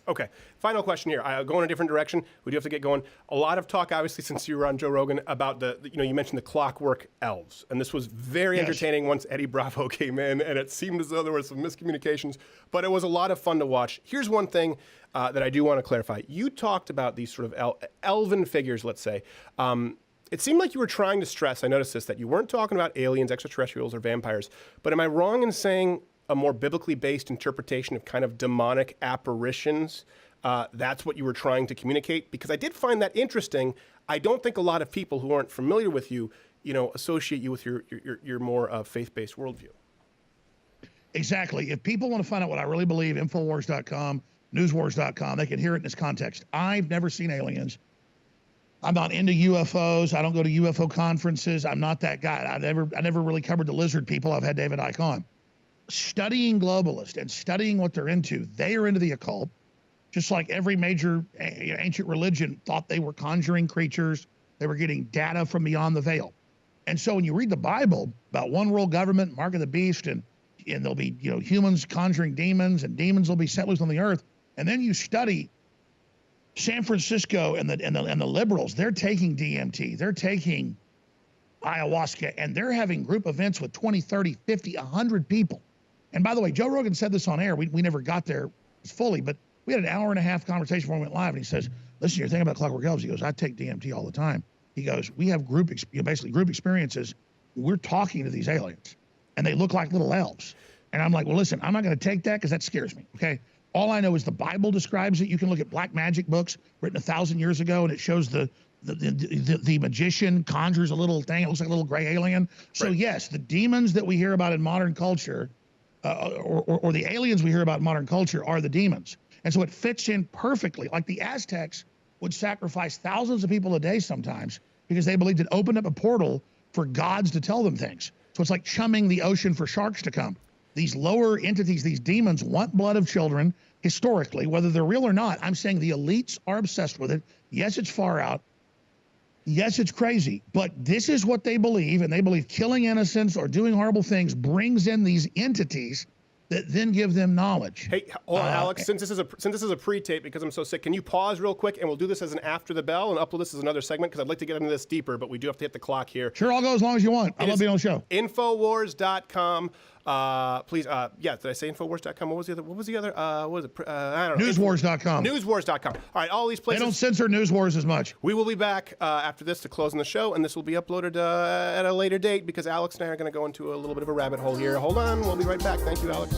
Okay. Final question here. I'll go in a different direction. We do have to get going. A lot of talk, obviously, since you were on Joe Rogan, about you mentioned the clockwork elves. And this was very entertaining once Eddie Bravo came in, and it seemed as though there were some miscommunications, but it was a lot of fun to watch. Here's one thing that I do want to clarify. You talked about these sort of elven figures, let's say. It seemed like you were trying to stress, I noticed this, that you weren't talking about aliens, extraterrestrials, or vampires. But am I wrong in saying a more biblically based interpretation of kind of demonic apparitions? That's what you were trying to communicate? Because I did find that interesting. I don't think a lot of people who aren't familiar with you, associate you with your more faith-based worldview. Exactly. If people want to find out what I really believe, Infowars.com, newswars.com, they can hear it in this context. I've never seen aliens. I'm not into UFOs. I don't go to UFO conferences. I'm not that guy. I never really covered the lizard people. I've had David Icke on. Studying globalists and studying what they're into, they are into the occult, just like every major ancient religion thought they were conjuring creatures. They were getting data from beyond the veil. And so when you read the Bible about one world government, mark of the beast, and there'll be humans conjuring demons, and demons will be set loose on the earth, and then you study San Francisco and the liberals, they're taking DMT, they're taking ayahuasca, and they're having group events with 20, 30, 50, 100 people. And by the way, Joe Rogan said this on air. We never got there fully, but we had an hour-and-a-half conversation before we went live, and he says, listen, you're thinking about Clockwork Elves. He goes, I take DMT all the time. He goes, we have basically group experiences. We're talking to these aliens, and they look like little elves. And I'm like, well, listen, I'm not going to take that because that scares me, okay? All I know is the Bible describes it. You can look at black magic books written 1,000 years ago, and it shows the magician conjures a little thing. It looks like a little gray alien. So yes, the demons that we hear about in modern culture, or the aliens we hear about in modern culture, are the demons. And so it fits in perfectly. Like the Aztecs would sacrifice thousands of people a day sometimes because they believed it opened up a portal for gods to tell them things. So it's like chumming the ocean for sharks to come. These lower entities, these demons, want blood of children historically, whether they're real or not. I'm saying the elites are obsessed with it. Yes, it's far out. Yes, it's crazy, but this is what they believe, and they believe killing innocents or doing horrible things brings in these entities that then give them knowledge. Hey, hold on, Alex. Since this is a pre-tape because I'm so sick, can you pause real quick and we'll do this as an after the bell and upload this as another segment because I'd like to get into this deeper, but we do have to hit the clock here. Sure, I'll go as long as you want. I love being on the show. Infowars.com. Please, yeah, did I say Infowars.com? What was the other? What was it? I don't know. Newswars.com. Newswars.com. All right, all these places. They don't censor News Wars as much. We will be back after this to close on the show, and this will be uploaded at a later date because Alex and I are going to go into a little bit of a rabbit hole here. Hold on, we'll be right back. Thank you, Alex.